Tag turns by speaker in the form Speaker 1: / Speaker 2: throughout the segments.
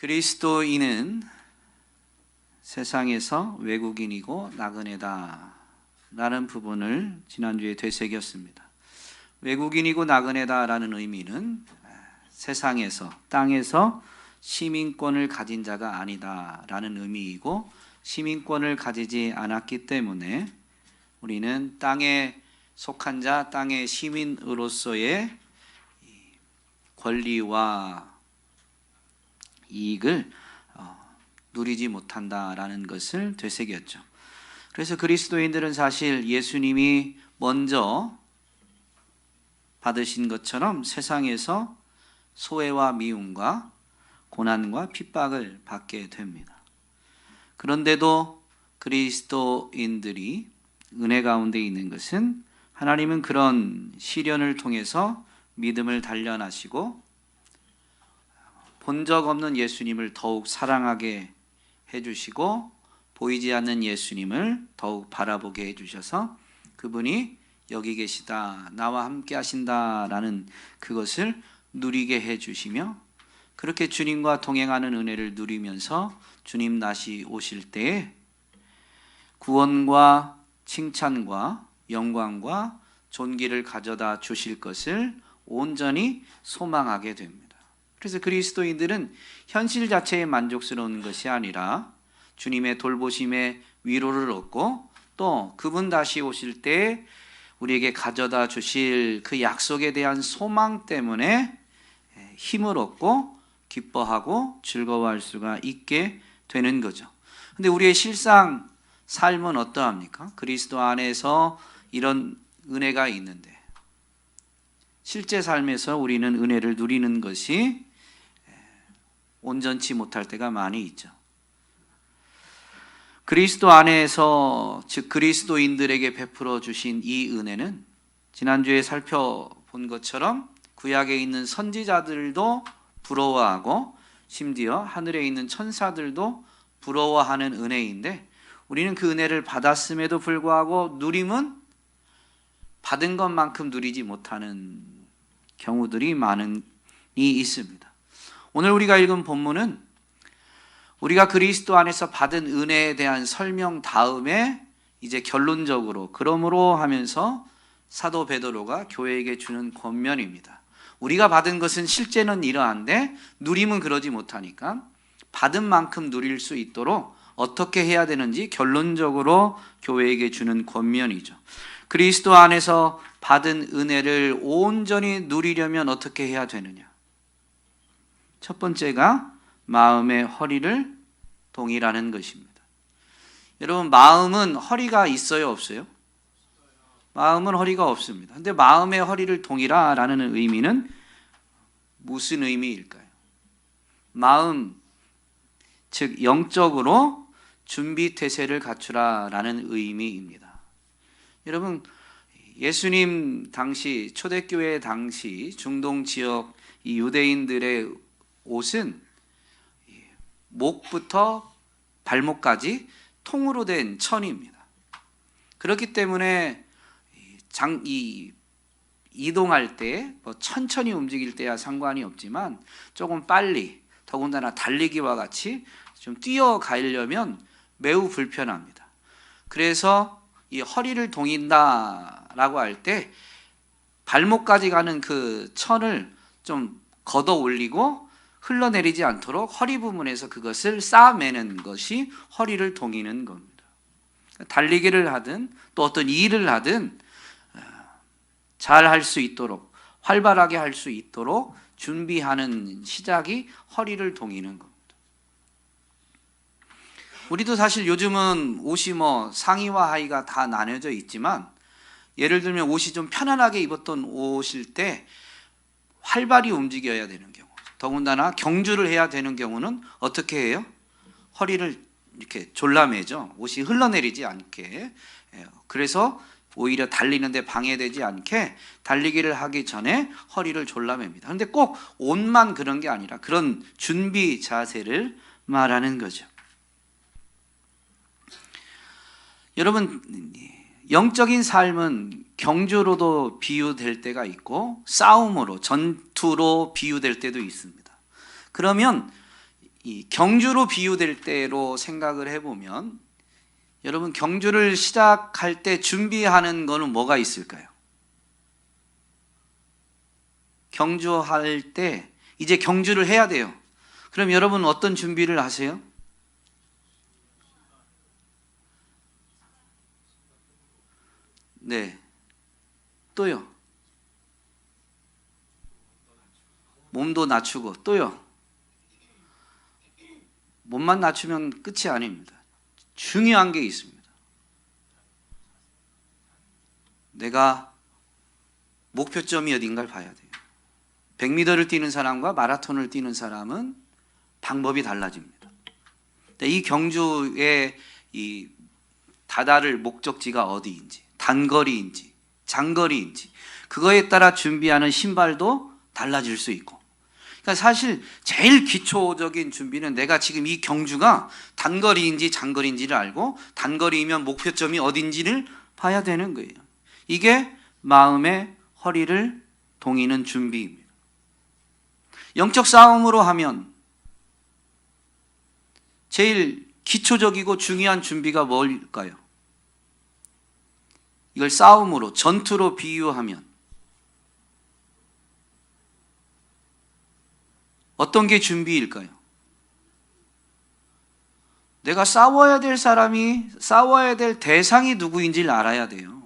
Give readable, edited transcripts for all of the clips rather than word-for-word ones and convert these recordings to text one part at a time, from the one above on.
Speaker 1: 그리스도인은 세상에서 외국인이고 나그네다 라는 부분을 지난주에 되새겼습니다. 외국인이고 나그네다 라는 의미는 세상에서, 땅에서 시민권을 가진 자가 아니다 라는 의미이고, 시민권을 가지지 않았기 때문에 우리는 땅에 속한 자, 땅의 시민으로서의 권리와 이익을 누리지 못한다라는 것을 되새겼죠. 그래서 그리스도인들은 사실 예수님이 먼저 받으신 것처럼 세상에서 소외와 미움과 고난과 핍박을 받게 됩니다. 그런데도 그리스도인들이 은혜 가운데 있는 것은, 하나님은 그런 시련을 통해서 믿음을 단련하시고 본 적 없는 예수님을 더욱 사랑하게 해주시고, 보이지 않는 예수님을 더욱 바라보게 해주셔서 그분이 여기 계시다, 나와 함께 하신다라는 그것을 누리게 해주시며, 그렇게 주님과 동행하는 은혜를 누리면서 주님 다시 오실 때에 구원과 칭찬과 영광과 존귀를 가져다 주실 것을 온전히 소망하게 됩니다. 그래서 그리스도인들은 현실 자체에 만족스러운 것이 아니라 주님의 돌보심에 위로를 얻고, 또 그분 다시 오실 때 우리에게 가져다 주실 그 약속에 대한 소망 때문에 힘을 얻고 기뻐하고 즐거워할 수가 있게 되는 거죠. 근데 우리의 실상 삶은 어떠합니까? 그리스도 안에서 이런 은혜가 있는데 실제 삶에서 우리는 은혜를 누리는 것이 온전치 못할 때가 많이 있죠. 그리스도 안에서, 즉 그리스도인들에게 베풀어 주신 이 은혜는 지난주에 살펴본 것처럼 구약에 있는 선지자들도 부러워하고 심지어 하늘에 있는 천사들도 부러워하는 은혜인데, 우리는 그 은혜를 받았음에도 불구하고 누림은 받은 것만큼 누리지 못하는 경우들이 많이 있습니다. 오늘 우리가 읽은 본문은 우리가 그리스도 안에서 받은 은혜에 대한 설명 다음에 이제 결론적으로 그러므로 하면서 사도 베드로가 교회에게 주는 권면입니다. 우리가 받은 것은 실제는 이러한데 누림은 그러지 못하니까 받은 만큼 누릴 수 있도록 어떻게 해야 되는지 결론적으로 교회에게 주는 권면이죠. 그리스도 안에서 받은 은혜를 온전히 누리려면 어떻게 해야 되느냐? 첫 번째가 마음의 허리를 동이라는 것입니다. 여러분, 마음은 허리가 있어요, 없어요? 마음은 허리가 없습니다. 근데 마음의 허리를 동이라라는 의미는 무슨 의미일까요? 마음, 즉 영적으로 준비태세를 갖추라라는 의미입니다. 여러분, 예수님 당시, 초대교회 당시 중동 지역 이 유대인들의 옷은 목부터 발목까지 통으로 된 천입니다. 그렇기 때문에 이동할 때 천천히 움직일 때야 상관이 없지만 조금 빨리, 더군다나 달리기와 같이 좀 뛰어가려면 매우 불편합니다. 그래서 이 허리를 동인다라고 할 때 발목까지 가는 그 천을 좀 걷어 올리고 흘러내리지 않도록 허리 부분에서 그것을 쌓아매는 것이 허리를 동이는 겁니다. 달리기를 하든 또 어떤 일을 하든 잘 할 수 있도록, 활발하게 할 수 있도록 준비하는 시작이 허리를 동이는 겁니다. 우리도 사실 요즘은 옷이 상의와 하의가 다 나뉘어져 있지만, 예를 들면 옷이 좀 편안하게 입었던 옷일 때 활발히 움직여야 되는 경우, 더군다나 경주를 해야 되는 경우는 어떻게 해요? 허리를 이렇게 졸라매죠. 옷이 흘러내리지 않게. 그래서 오히려 달리는데 방해되지 않게 달리기를 하기 전에 허리를 졸라맵니다. 그런데 꼭 옷만 그런 게 아니라 그런 준비 자세를 말하는 거죠. 여러분, 영적인 삶은 경주로도 비유될 때가 있고 싸움으로, 전투로 비유될 때도 있습니다. 그러면 이 경주로 비유될 때로 생각을 해보면 여러분 경주를 시작할 때 준비하는 거는 뭐가 있을까요? 경주할 때 이제 경주를 해야 돼요. 그럼 여러분 어떤 준비를 하세요? 네. 또요. 몸도 낮추고 또요. 몸만 낮추면 끝이 아닙니다. 중요한 게 있습니다. 내가 목표점이 어딘가를 봐야 돼요. 100m를 뛰는 사람과 마라톤을 뛰는 사람은 방법이 달라집니다. 이 경주의 이 다다를 목적지가 어디인지, 단거리인지, 장거리인지 그거에 따라 준비하는 신발도 달라질 수 있고, 그러니까 사실 제일 기초적인 준비는 내가 지금 이 경주가 단거리인지 장거리인지를 알고 단거리이면 목표점이 어딘지를 봐야 되는 거예요. 이게 마음의 허리를 동이는 준비입니다. 영적 싸움으로 하면 제일 기초적이고 중요한 준비가 뭘까요? 이걸 싸움으로, 전투로 비유하면 어떤 게 준비일까요? 내가 싸워야 될 사람이, 싸워야 될 대상이 누구인지를 알아야 돼요.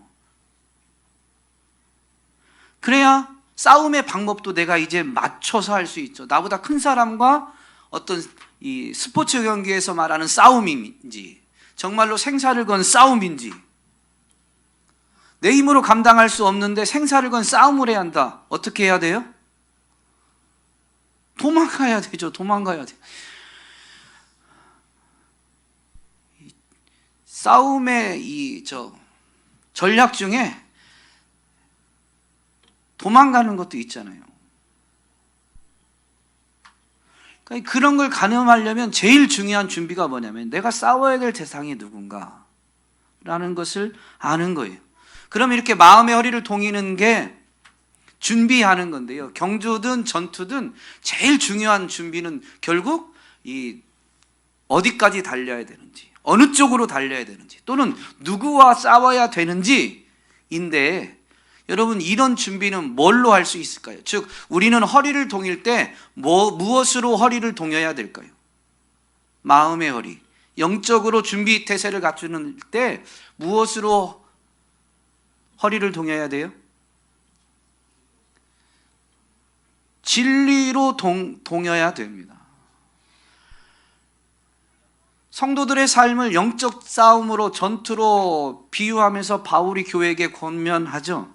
Speaker 1: 그래야 싸움의 방법도 내가 이제 맞춰서 할 수 있죠. 나보다 큰 사람과 어떤 이 스포츠 경기에서 말하는 싸움인지, 정말로 생사를 건 싸움인지, 내 힘으로 감당할 수 없는데 생사를 건 싸움을 해야 한다. 어떻게 해야 돼요? 도망가야 되죠. 도망가야 돼요. 싸움의 전략 중에 도망가는 것도 있잖아요. 그러니까 그런 걸 가늠하려면 제일 중요한 준비가 뭐냐면 내가 싸워야 될 대상이 누군가라는 것을 아는 거예요. 그럼 이렇게 마음의 허리를 동이는 게 준비하는 건데요. 경주든 전투든 제일 중요한 준비는 결국 이 어디까지 달려야 되는지, 어느 쪽으로 달려야 되는지, 또는 누구와 싸워야 되는지인데, 여러분 이런 준비는 뭘로 할 수 있을까요? 즉 우리는 허리를 동일 때 무엇으로 허리를 동여야 될까요? 마음의 허리. 영적으로 준비 태세를 갖추는 때 무엇으로 허리를 동여야 돼요? 진리로 동여야 됩니다. 성도들의 삶을 영적 싸움으로, 전투로 비유하면서 바울이 교회에게 권면하죠.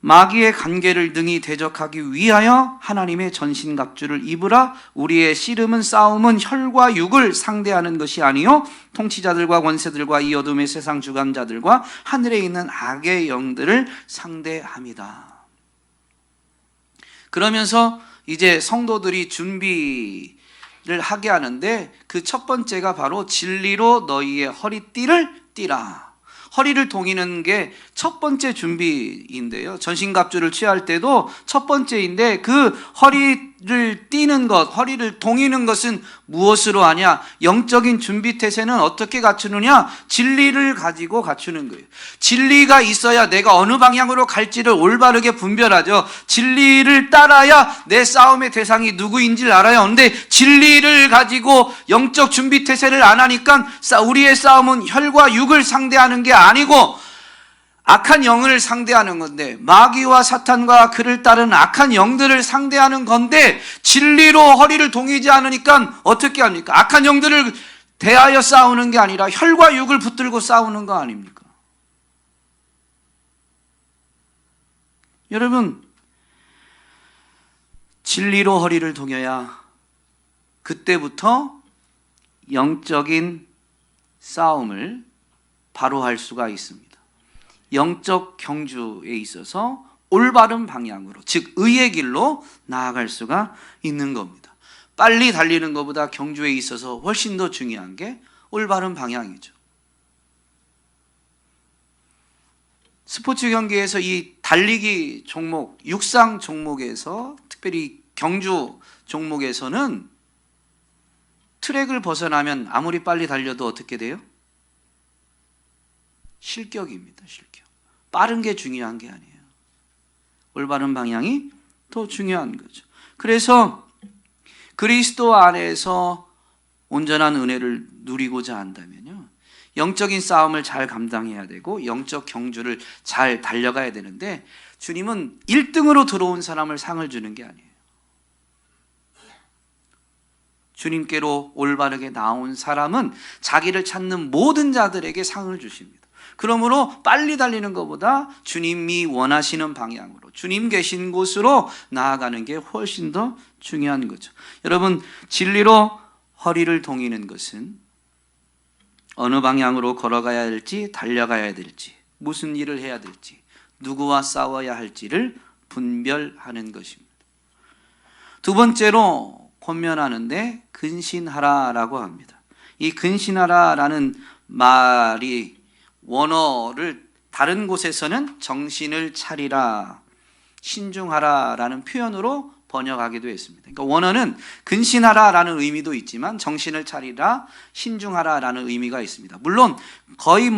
Speaker 1: 마귀의 관계를 능히 대적하기 위하여 하나님의 전신갑주를 입으라. 우리의 씨름은 싸움은 혈과 육을 상대하는 것이 아니요 통치자들과 권세들과 이 어둠의 세상 주관자들과 하늘에 있는 악의 영들을 상대합니다. 그러면서 이제 성도들이 준비를 하게 하는데 그 첫 번째가 바로 진리로 너희의 허리띠를 띠라. 허리를 동이는 게 첫 번째 준비인데요. 전신갑주를 취할 때도 첫 번째인데 그 허리를 띠는 것, 허리를 동이는 것은 무엇으로 하냐? 영적인 준비 태세는 어떻게 갖추느냐? 진리를 가지고 갖추는 거예요. 진리가 있어야 내가 어느 방향으로 갈지를 올바르게 분별하죠. 진리를 따라야 내 싸움의 대상이 누구인지를 알아요. 그런데 진리를 가지고 영적 준비 태세를 안 하니까 우리의 싸움은 혈과 육을 상대하는 게 아니고 악한 영을 상대하는 건데, 마귀와 사탄과 그를 따르는 악한 영들을 상대하는 건데 진리로 허리를 동이지 않으니까 어떻게 합니까? 악한 영들을 대하여 싸우는 게 아니라 혈과 육을 붙들고 싸우는 거 아닙니까? 여러분, 진리로 허리를 동여야 그때부터 영적인 싸움을 바로 할 수가 있습니다. 영적 경주에 있어서 올바른 방향으로, 즉 의의 길로 나아갈 수가 있는 겁니다. 빨리 달리는 것보다 경주에 있어서 훨씬 더 중요한 게 올바른 방향이죠. 스포츠 경기에서 이 달리기 종목, 육상 종목에서, 특별히 경주 종목에서는 트랙을 벗어나면 아무리 빨리 달려도 어떻게 돼요? 실격입니다. 실격. 빠른 게 중요한 게 아니에요. 올바른 방향이 더 중요한 거죠. 그래서 그리스도 안에서 온전한 은혜를 누리고자 한다면요, 영적인 싸움을 잘 감당해야 되고 영적 경주를 잘 달려가야 되는데, 주님은 1등으로 들어온 사람을 상을 주는 게 아니에요. 주님께로 올바르게 나온 사람은 자기를 찾는 모든 자들에게 상을 주십니다. 그러므로 빨리 달리는 것보다 주님이 원하시는 방향으로, 주님 계신 곳으로 나아가는 게 훨씬 더 중요한 거죠. 여러분, 진리로 허리를 동이는 것은 어느 방향으로 걸어가야 할지, 달려가야 될지, 무슨 일을 해야 될지, 누구와 싸워야 할지를 분별하는 것입니다. 두 번째로 권면하는데 근신하라라고 합니다. 이 근신하라라는 말이 원어를 다른 곳에서는 정신을 차리라, 신중하라라는 표현으로 번역하기도 했습니다. 그러니까 원어는 근신하라라는 의미도 있지만 정신을 차리라, 신중하라라는 의미가 있습니다. 물론 거의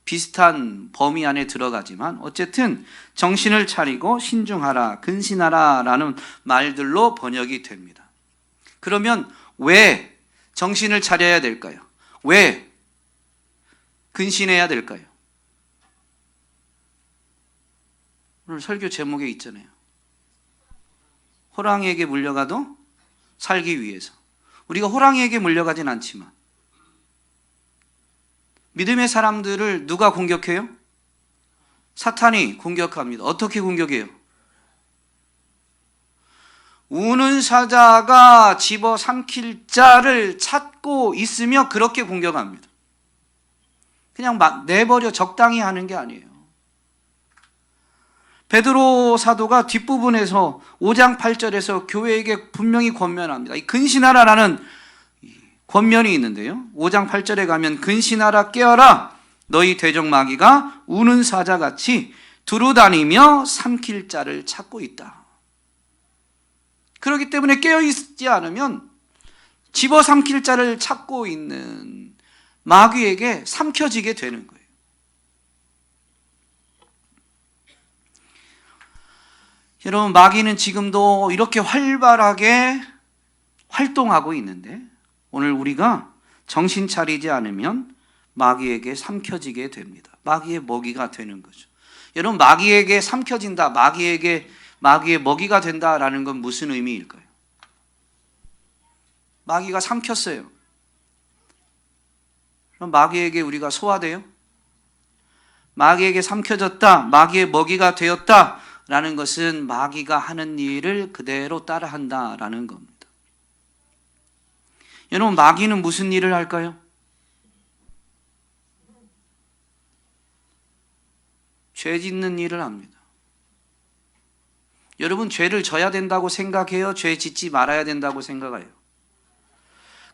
Speaker 1: 비슷한 범위 안에 들어가지만 어쨌든 정신을 차리고 신중하라, 근신하라라는 말들로 번역이 됩니다. 그러면 왜 정신을 차려야 될까요? 왜 근신해야 될까요? 오늘 설교 제목에 있잖아요. 호랑이에게 물려가도 살기 위해서. 우리가 호랑이에게 물려가진 않지만 믿음의 사람들을 누가 공격해요? 사탄이 공격합니다. 어떻게 공격해요? 우는 사자가 집어삼킬 자를 찾고 있으며 그렇게 공격합니다. 그냥 막 내버려 적당히 하는 게 아니에요. 베드로 사도가 뒷부분에서 5장 8절에서 교회에게 분명히 권면합니다. 이 근신하라라는 권면이 있는데요, 5장 8절에 가면 근신하라, 깨어라, 너희 대적 마귀가 우는 사자같이 두루다니며 삼킬 자를 찾고 있다. 그렇기 때문에 깨어있지 않으면 집어삼킬 자를 찾고 있는 마귀에게 삼켜지게 되는 거예요. 여러분, 마귀는 지금도 이렇게 활발하게 활동하고 있는데 오늘 우리가 정신 차리지 않으면 마귀에게 삼켜지게 됩니다. 마귀의 먹이가 되는 거죠. 여러분, 마귀에게 삼켜진다, 마귀의 먹이가 된다라는 건 무슨 의미일까요? 마귀가 삼켰어요. 그럼 마귀에게 우리가 소화돼요? 마귀에게 삼켜졌다, 마귀의 먹이가 되었다 라는 것은 마귀가 하는 일을 그대로 따라한다라는 겁니다. 여러분, 마귀는 무슨 일을 할까요? 죄 짓는 일을 합니다. 여러분, 죄를 져야 된다고 생각해요? 죄 짓지 말아야 된다고 생각해요?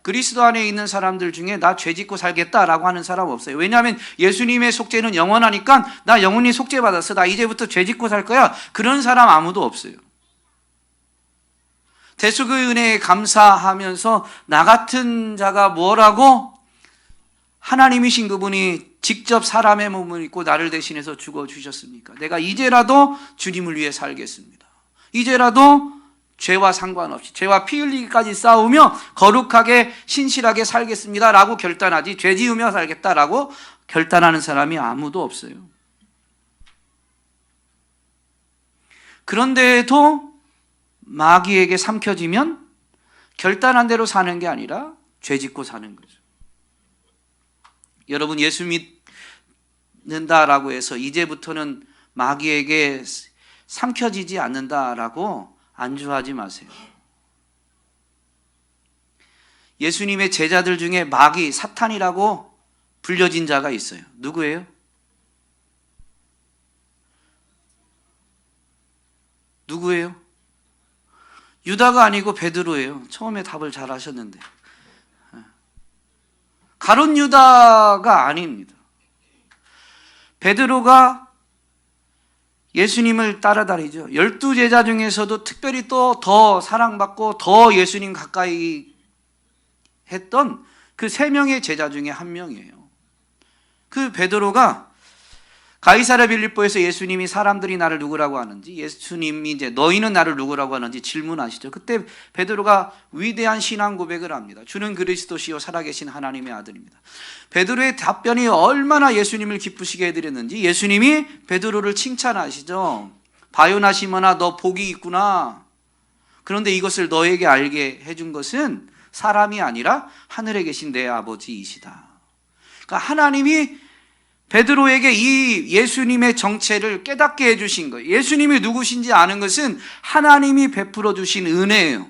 Speaker 1: 그리스도 안에 있는 사람들 중에 나 죄 짓고 살겠다라고 하는 사람 없어요. 왜냐하면 예수님의 속죄는 영원하니까 나 영원히 속죄받았어, 나 이제부터 죄 짓고 살 거야, 그런 사람 아무도 없어요. 대속의 은혜에 감사하면서 나 같은 자가 뭐라고, 하나님이신 그분이 직접 사람의 몸을 입고 나를 대신해서 죽어주셨습니까? 내가 이제라도 주님을 위해 살겠습니다. 이제라도 죄와 상관없이, 죄와 피 흘리기까지 싸우며 거룩하게 신실하게 살겠습니다 라고 결단하지, 죄 지으며 살겠다라고 결단하는 사람이 아무도 없어요. 그런데도 마귀에게 삼켜지면 결단한 대로 사는 게 아니라 죄 짓고 사는 거죠. 여러분, 예수 믿는다라고 해서 이제부터는 마귀에게 삼켜지지 않는다라고 안주하지 마세요. 예수님의 제자들 중에 마귀, 사탄이라고 불려진 자가 있어요. 누구예요? 누구예요? 유다가 아니고 베드로예요. 처음에 답을 잘 하셨는데. 가룟 유다가 아닙니다. 베드로가 예수님을 따라다니죠. 12제자 중에서도 특별히 또 더 사랑받고 더 예수님 가까이 했던 그 3명의 제자 중에 한 명이에요. 그 베드로가 가이사랴 빌립보에서 예수님이 사람들이 나를 누구라고 하는지, 예수님이 이제 너희는 나를 누구라고 하는지 질문하시죠. 그때 베드로가 위대한 신앙 고백을 합니다. 주는 그리스도시요 살아계신 하나님의 아들입니다. 베드로의 답변이 얼마나 예수님을 기쁘시게 해드렸는지 예수님이 베드로를 칭찬하시죠. 바요나 시몬아, 너 복이 있구나. 그런데 이것을 너에게 알게 해준 것은 사람이 아니라 하늘에 계신 내 아버지이시다. 그러니까 하나님이 베드로에게 이 예수님의 정체를 깨닫게 해주신 거예요. 예수님이 누구신지 아는 것은 하나님이 베풀어 주신 은혜예요.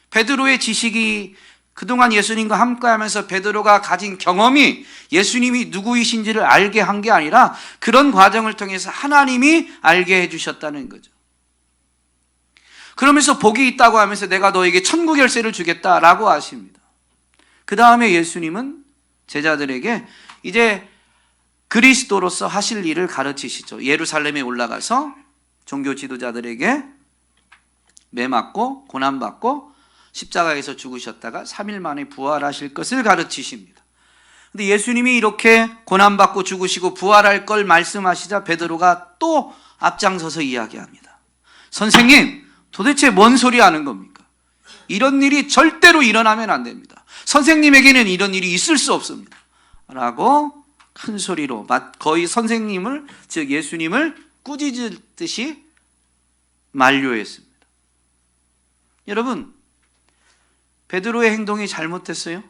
Speaker 1: 베드로의 지식이 그동안 예수님과 함께하면서 베드로가 가진 경험이 예수님이 누구이신지를 알게 한 게 아니라 그런 과정을 통해서 하나님이 알게 해주셨다는 거죠. 그러면서 복이 있다고 하면서 내가 너에게 천국 열쇠를 주겠다라고 하십니다. 그 다음에 예수님은 제자들에게 이제 그리스도로서 하실 일을 가르치시죠. 예루살렘에 올라가서 종교 지도자들에게 매맞고 고난받고 십자가에서 죽으셨다가 3일 만에 부활하실 것을 가르치십니다. 근데 예수님이 이렇게 고난받고 죽으시고 부활할 걸 말씀하시자 베드로가 또 앞장서서 이야기합니다. 선생님, 도대체 뭔 소리 하는 겁니까? 이런 일이 절대로 일어나면 안 됩니다. 선생님에게는 이런 일이 있을 수 없습니다. 라고 큰 소리로 거의 선생님을, 즉 예수님을 꾸짖듯이 만류했습니다. 여러분, 베드로의 행동이 잘못됐어요?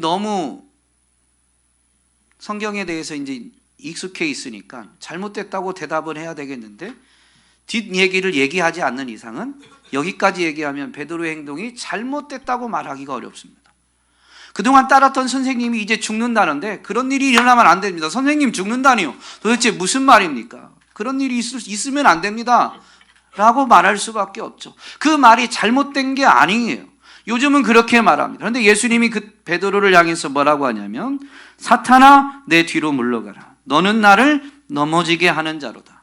Speaker 1: 너무 성경에 대해서 이제 익숙해 있으니까 잘못됐다고 대답을 해야 되겠는데 뒷얘기를 얘기하지 않는 이상은 여기까지 얘기하면 베드로의 행동이 잘못됐다고 말하기가 어렵습니다. 그동안 따랐던 선생님이 이제 죽는다는데 그런 일이 일어나면 안 됩니다. 선생님 죽는다니요. 도대체 무슨 말입니까? 그런 일이 있으면 안 됩니다. 라고 말할 수밖에 없죠. 그 말이 잘못된 게 아니에요. 요즘은 그렇게 말합니다. 그런데 예수님이 그 베드로를 향해서 뭐라고 하냐면 사탄아 내 뒤로 물러가라. 너는 나를 넘어지게 하는 자로다.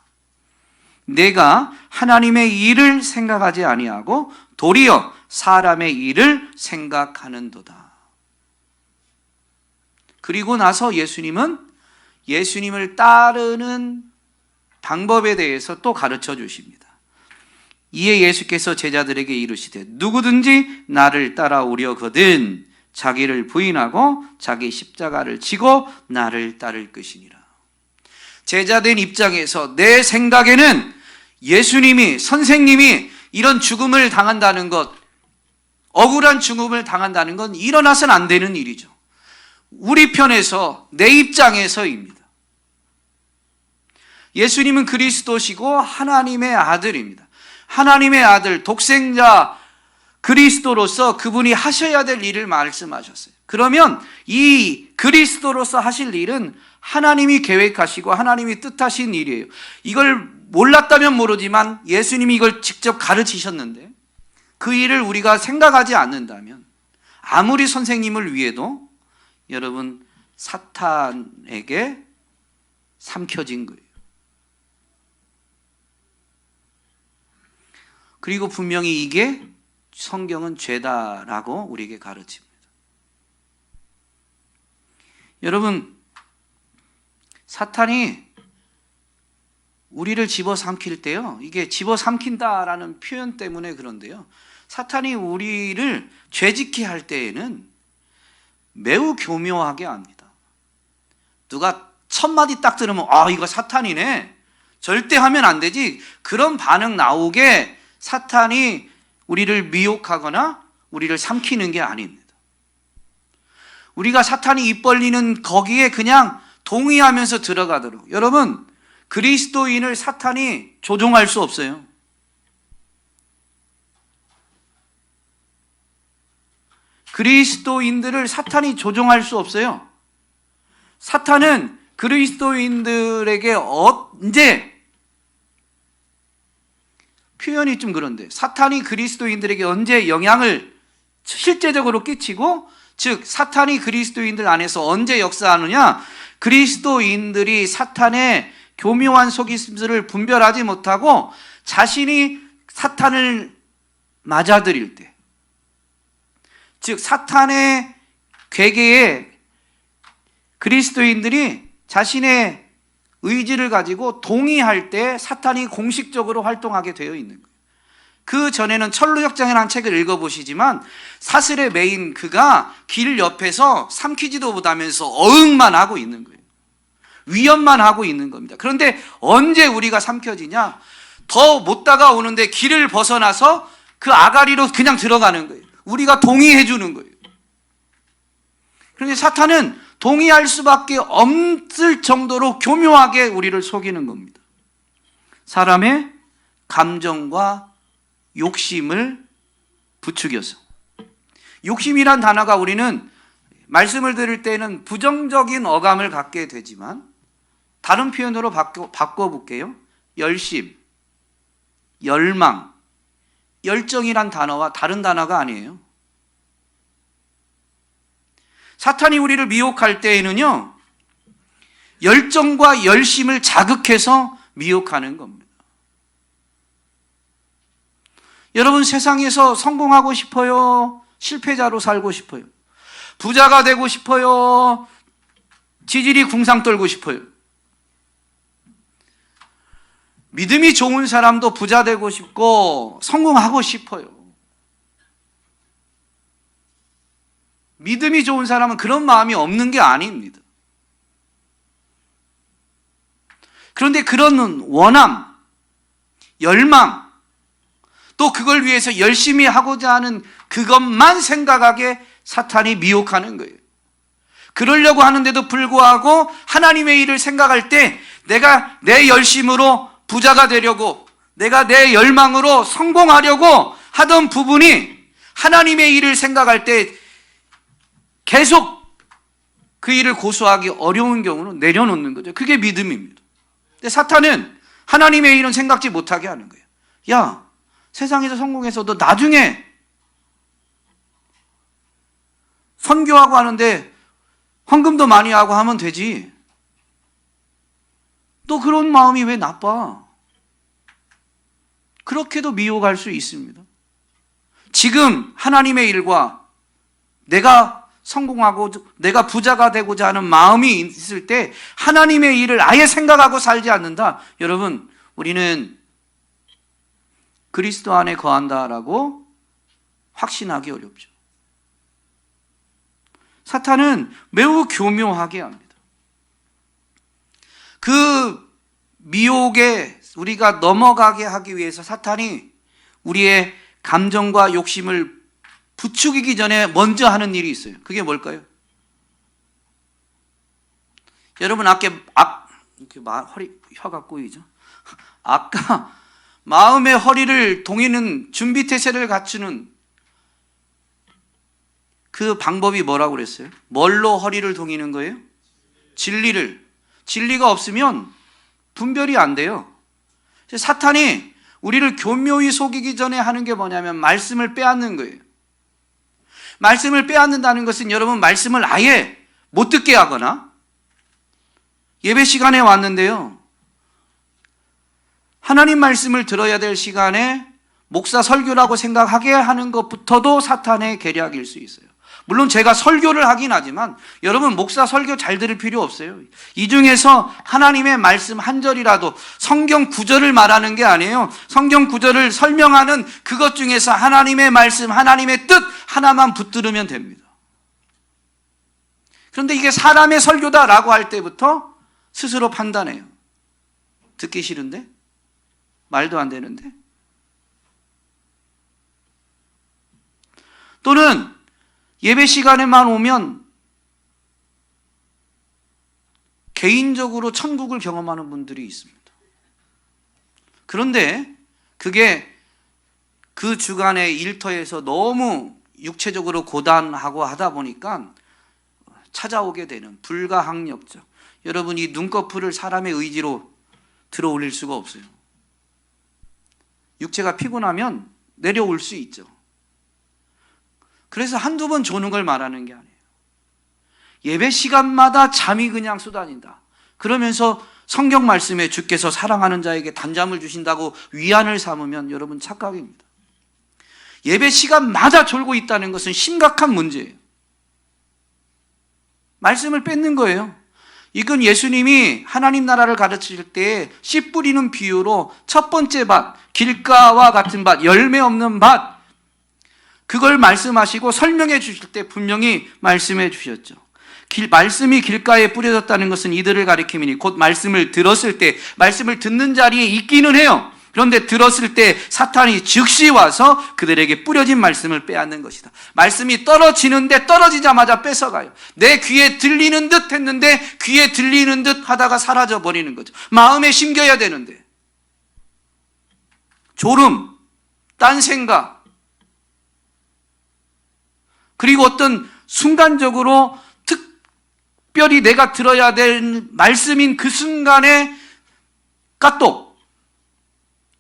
Speaker 1: 내가 하나님의 일을 생각하지 아니하고 도리어 사람의 일을 생각하는도다. 그리고 나서 예수님은 예수님을 따르는 방법에 대해서 또 가르쳐 주십니다. 이에 예수께서 제자들에게 이르시되 누구든지 나를 따라오려거든 자기를 부인하고 자기 십자가를 지고 나를 따를 것이니라. 제자된 입장에서 내 생각에는 예수님이, 선생님이 이런 죽음을 당한다는 것, 억울한 죽음을 당한다는 건 일어나서는 안 되는 일이죠. 우리 편에서, 내 입장에서입니다. 예수님은 그리스도시고 하나님의 아들입니다. 하나님의 아들, 독생자 그리스도로서 그분이 하셔야 될 일을 말씀하셨어요. 그러면 이 그리스도로서 하실 일은 하나님이 계획하시고 하나님이 뜻하신 일이에요. 이걸 몰랐다면 모르지만 예수님이 이걸 직접 가르치셨는데 그 일을 우리가 생각하지 않는다면 아무리 선생님을 위해도 여러분 사탄에게 삼켜진 거예요. 그리고 분명히 이게 성경은 죄다라고 우리에게 가르칩니다. 여러분, 사탄이 우리를 집어삼킬 때요, 이게 집어삼킨다라는 표현 때문에 그런데요, 사탄이 우리를 죄짓게 할 때에는 매우 교묘하게 합니다. 누가 첫 마디 딱 들으면 이거 사탄이네, 절대 하면 안 되지, 그런 반응 나오게 사탄이 우리를 미혹하거나 우리를 삼키는 게 아닙니다. 우리가 사탄이 입 벌리는 거기에 그냥 동의하면서 들어가도록. 여러분, 그리스도인을 사탄이 조종할 수 없어요. 그리스도인들을 사탄이 조종할 수 없어요. 사탄은 그리스도인들에게 언제, 표현이 좀 그런데, 사탄이 그리스도인들에게 언제 영향을 실제적으로 끼치고, 즉 사탄이 그리스도인들 안에서 언제 역사하느냐, 그리스도인들이 사탄의 교묘한 속임수를 분별하지 못하고 자신이 사탄을 맞아들일 때, 즉 사탄의 괴계에 그리스도인들이 자신의 의지를 가지고 동의할 때 사탄이 공식적으로 활동하게 되어 있는 거예요. 그 전에는 천루역정이라는 책을 읽어보시지만 사슬에 매인 그가 길 옆에서 삼키지도 못하면서 어흥만 하고 있는 거예요. 위협만 하고 있는 겁니다. 그런데 언제 우리가 삼켜지냐? 더 못 다가오는데 길을 벗어나서 그 아가리로 그냥 들어가는 거예요. 우리가 동의해 주는 거예요. 그런데 사탄은 동의할 수밖에 없을 정도로 교묘하게 우리를 속이는 겁니다. 사람의 감정과 욕심을 부추겨서. 욕심이란 단어가 우리는 말씀을 들을 때는 부정적인 어감을 갖게 되지만 다른 표현으로 바꿔볼게요. 열심, 열망, 열정이란 단어와 다른 단어가 아니에요. 사탄이 우리를 미혹할 때에는요, 열정과 열심을 자극해서 미혹하는 겁니다. 여러분, 세상에서 성공하고 싶어요? 실패자로 살고 싶어요? 부자가 되고 싶어요? 지질이 궁상 떨고 싶어요? 믿음이 좋은 사람도 부자 되고 싶고 성공하고 싶어요. 믿음이 좋은 사람은 그런 마음이 없는 게 아닙니다. 그런데 그런 원함, 열망, 또 그걸 위해서 열심히 하고자 하는 그것만 생각하게 사탄이 미혹하는 거예요. 그러려고 하는데도 불구하고 하나님의 일을 생각할 때 내가 내 열심으로 부자가 되려고, 내가 내 열망으로 성공하려고 하던 부분이 하나님의 일을 생각할 때 계속 그 일을 고수하기 어려운 경우는 내려놓는 거죠. 그게 믿음입니다. 근데 사탄은 하나님의 일은 생각지 못하게 하는 거예요. 야, 세상에서 성공해서도 나중에 선교하고 하는데 헌금도 많이 하고 하면 되지. 또 그런 마음이 왜 나빠? 그렇게도 미혹할 수 있습니다. 지금 하나님의 일과 내가 성공하고 내가 부자가 되고자 하는 마음이 있을 때 하나님의 일을 아예 생각하고 살지 않는다. 여러분, 우리는 그리스도 안에 거한다라고 확신하기 어렵죠. 사탄은 매우 교묘하게 합니다. 그 미혹에 우리가 넘어가게 하기 위해서 사탄이 우리의 감정과 욕심을 부추기기 전에 먼저 하는 일이 있어요. 그게 뭘까요? 여러분, 허리, 혀가 꼬이죠? 아까 마음의 허리를 동이는 준비태세를 갖추는 그 방법이 뭐라고 그랬어요? 뭘로 허리를 동이는 거예요? 진리를. 진리가 없으면 분별이 안 돼요. 사탄이 우리를 교묘히 속이기 전에 하는 게 뭐냐면 말씀을 빼앗는 거예요. 말씀을 빼앗는다는 것은 여러분, 말씀을 아예 못 듣게 하거나, 예배 시간에 왔는데요, 하나님 말씀을 들어야 될 시간에 목사 설교라고 생각하게 하는 것부터도 사탄의 계략일 수 있어요. 물론 제가 설교를 하긴 하지만 여러분, 목사 설교 잘 들을 필요 없어요. 이 중에서 하나님의 말씀 한 절이라도, 성경 구절을 말하는 게 아니에요. 성경 구절을 설명하는 그것 중에서 하나님의 말씀, 하나님의 뜻 하나만 붙들으면 됩니다. 그런데 이게 사람의 설교다라고 할 때부터 스스로 판단해요. 듣기 싫은데? 말도 안 되는데? 또는 예배 시간에만 오면 개인적으로 천국을 경험하는 분들이 있습니다. 그런데 그게 그 주간의 일터에서 너무 육체적으로 고단하고 하다 보니까 찾아오게 되는 불가항력적. 여러분, 이 눈꺼풀을 사람의 의지로 들어 올릴 수가 없어요. 육체가 피곤하면 내려올 수 있죠. 그래서 한두 번 조는 걸 말하는 게 아니에요. 예배 시간마다 잠이 그냥 쏟아진다. 그러면서 성경 말씀에 주께서 사랑하는 자에게 단잠을 주신다고 위안을 삼으면 여러분, 착각입니다. 예배 시간마다 졸고 있다는 것은 심각한 문제예요. 말씀을 뺏는 거예요. 이건 예수님이 하나님 나라를 가르칠 때 씨 뿌리는 비유로 첫 번째 밭, 길가와 같은 밭, 열매 없는 밭, 그걸 말씀하시고 설명해 주실 때 분명히 말씀해 주셨죠. 말씀이 길가에 뿌려졌다는 것은 이들을 가리킴이니 곧 말씀을 들었을 때, 말씀을 듣는 자리에 있기는 해요. 그런데 들었을 때 사탄이 즉시 와서 그들에게 뿌려진 말씀을 빼앗는 것이다. 말씀이 떨어지는데 떨어지자마자 뺏어가요. 내 귀에 들리는 듯 했는데 귀에 들리는 듯 하다가 사라져 버리는 거죠. 마음에 심겨야 되는데 졸음, 딴 생각, 그리고 어떤 순간적으로 특별히 내가 들어야 될 말씀인 그 순간에 까똑,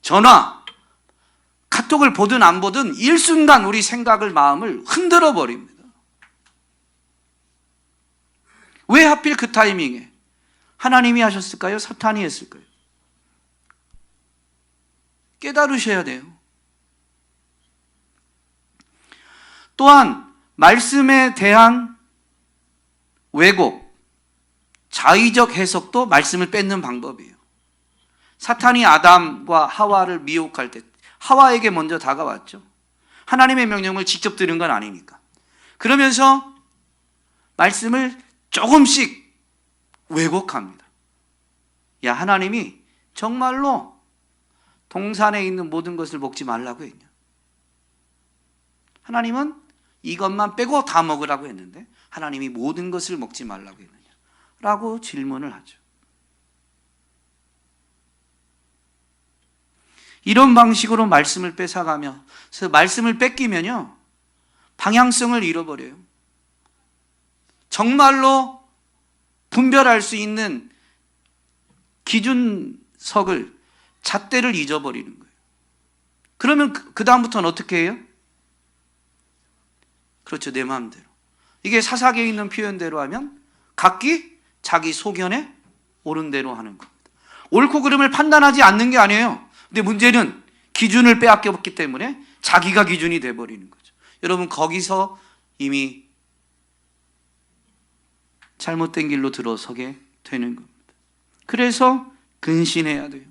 Speaker 1: 전화, 카톡을 보든 안 보든 일순간 우리 생각을, 마음을 흔들어 버립니다. 왜 하필 그 타이밍에? 하나님이 하셨을까요? 사탄이 했을까요? 깨달으셔야 돼요. 또한 말씀에 대한 왜곡, 자의적 해석도 말씀을 뺏는 방법이에요. 사탄이 아담과 하와를 미혹할 때 하와에게 먼저 다가왔죠. 하나님의 명령을 직접 들은 건 아니니까. 그러면서 말씀을 조금씩 왜곡합니다. 야, 하나님이 정말로 동산에 있는 모든 것을 먹지 말라고 했냐? 하나님은 이것만 빼고 다 먹으라고 했는데 하나님이 모든 것을 먹지 말라고 했느냐? 라고 질문을 하죠. 이런 방식으로 말씀을 뺏어가며, 그래서 말씀을 뺏기면요, 방향성을 잃어버려요. 정말로 분별할 수 있는 기준석을, 잣대를 잊어버리는 거예요. 그러면 그 다음부터는 어떻게 해요? 그렇죠, 내 마음대로. 이게 사사기에 있는 표현대로 하면 각기 자기 소견에 옳은 대로 하는 겁니다. 옳고 그름을 판단하지 않는 게 아니에요. 근데 문제는 기준을 빼앗겼기 때문에 자기가 기준이 돼버리는 거죠. 여러분, 거기서 이미 잘못된 길로 들어서게 되는 겁니다. 그래서 근신해야 돼요.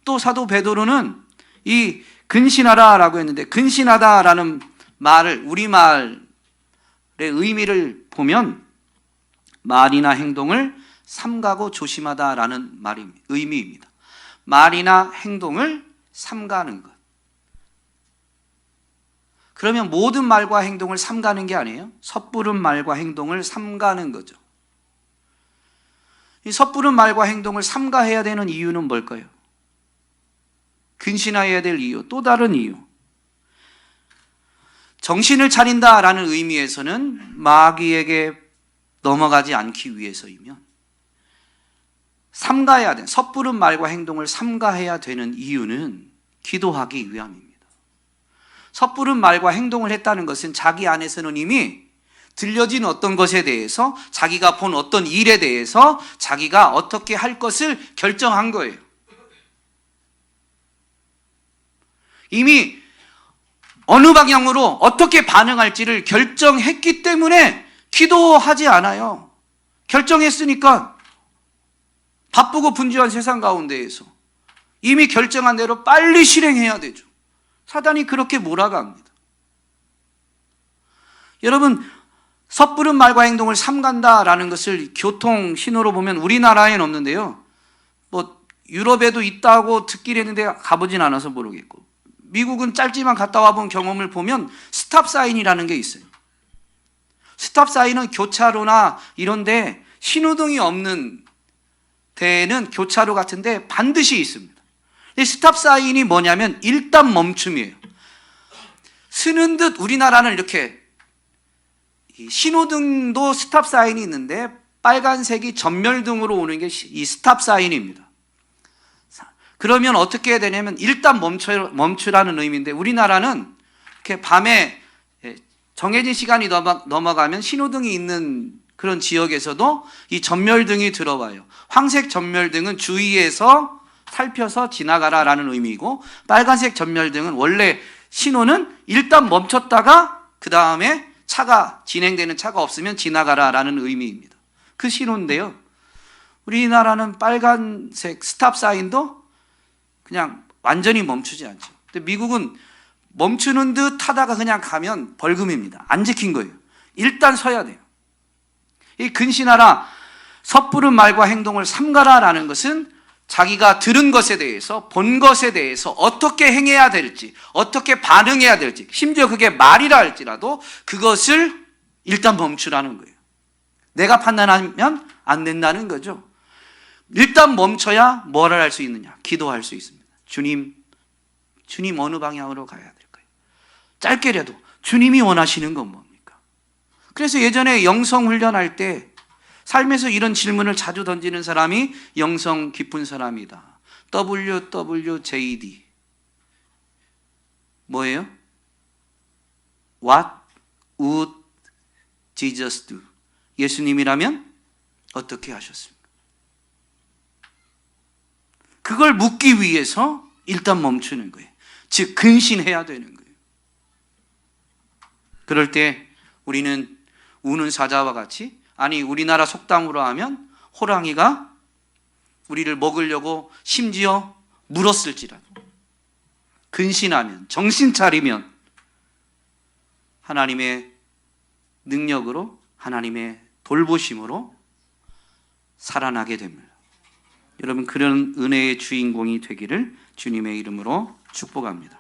Speaker 1: 또 사도 베드로는 이 근신하라라고 했는데, 근신하다라는 말을, 우리말의 의미를 보면 말이나 행동을 삼가고 조심하다라는 의미입니다. 말이나 행동을 삼가는 것. 그러면 모든 말과 행동을 삼가는 게 아니에요. 섣부른 말과 행동을 삼가는 거죠. 이 섣부른 말과 행동을 삼가해야 되는 이유는 뭘까요? 근신해야 될 이유, 또 다른 이유. 정신을 차린다라는 의미에서는 마귀에게 넘어가지 않기 위해서이면, 삼가해야 되는, 섣부른 말과 행동을 삼가해야 되는 이유는 기도하기 위함입니다. 섣부른 말과 행동을 했다는 것은 자기 안에서는 이미 들려진 어떤 것에 대해서, 자기가 본 어떤 일에 대해서 자기가 어떻게 할 것을 결정한 거예요. 이미 어느 방향으로 어떻게 반응할지를 결정했기 때문에 기도하지 않아요. 결정했으니까 바쁘고 분주한 세상 가운데에서 이미 결정한 대로 빨리 실행해야 되죠. 사단이 그렇게 몰아갑니다. 여러분, 섣부른 말과 행동을 삼간다라는 것을 교통 신호로 보면 우리나라에는 없는데요, 유럽에도 있다고 듣긴 했는데 가보진 않아서 모르겠고, 미국은 짧지만 갔다 와본 경험을 보면 스탑 사인이라는 게 있어요. 스탑 사인은 교차로나 이런데 신호등이 없는 데에는 교차로 같은데 반드시 있습니다. 스탑 사인이 뭐냐면 일단 멈춤이에요. 쓰는 듯 우리나라는 이렇게 신호등도 스탑 사인이 있는데 빨간색이 전멸등으로 오는 게 이 스탑 사인입니다. 그러면 어떻게 해야 되냐면 일단 멈추라는 의미인데, 우리나라는 이렇게 밤에 정해진 시간이 넘어가면 신호등이 있는 그런 지역에서도 이 전멸등이 들어와요. 황색 전멸등은 주의해서 살펴서 지나가라라는 의미이고, 빨간색 전멸등은 원래 신호는 일단 멈췄다가 그 다음에 진행되는 차가 없으면 지나가라라는 의미입니다. 그 신호인데요. 우리나라는 빨간색 스탑 사인도 그냥 완전히 멈추지 않죠. 근데 미국은 멈추는 듯 하다가 그냥 가면 벌금입니다. 안 지킨 거예요. 일단 서야 돼요. 이 근신하라, 섣부른 말과 행동을 삼가라라는 것은 자기가 들은 것에 대해서, 본 것에 대해서 어떻게 행해야 될지, 어떻게 반응해야 될지, 심지어 그게 말이라 할지라도 그것을 일단 멈추라는 거예요. 내가 판단하면 안 된다는 거죠. 일단 멈춰야 뭘 할 수 있느냐? 기도할 수 있습니다. 주님 어느 방향으로 가야 될까요? 짧게라도 주님이 원하시는 건 뭡니까? 그래서 예전에 영성 훈련할 때 삶에서 이런 질문을 자주 던지는 사람이 영성 깊은 사람이다. WWJD 뭐예요? What would Jesus do? 예수님이라면 어떻게 하셨습니까? 그걸 묻기 위해서 일단 멈추는 거예요. 즉 근신해야 되는 거예요. 그럴 때 우리는 우는 사자와 같이, 아니 우리나라 속담으로 하면 호랑이가 우리를 먹으려고 심지어 물었을지라도 근신하면, 정신 차리면 하나님의 능력으로, 하나님의 돌보심으로 살아나게 됩니다. 여러분, 그런 은혜의 주인공이 되기를 주님의 이름으로 축복합니다.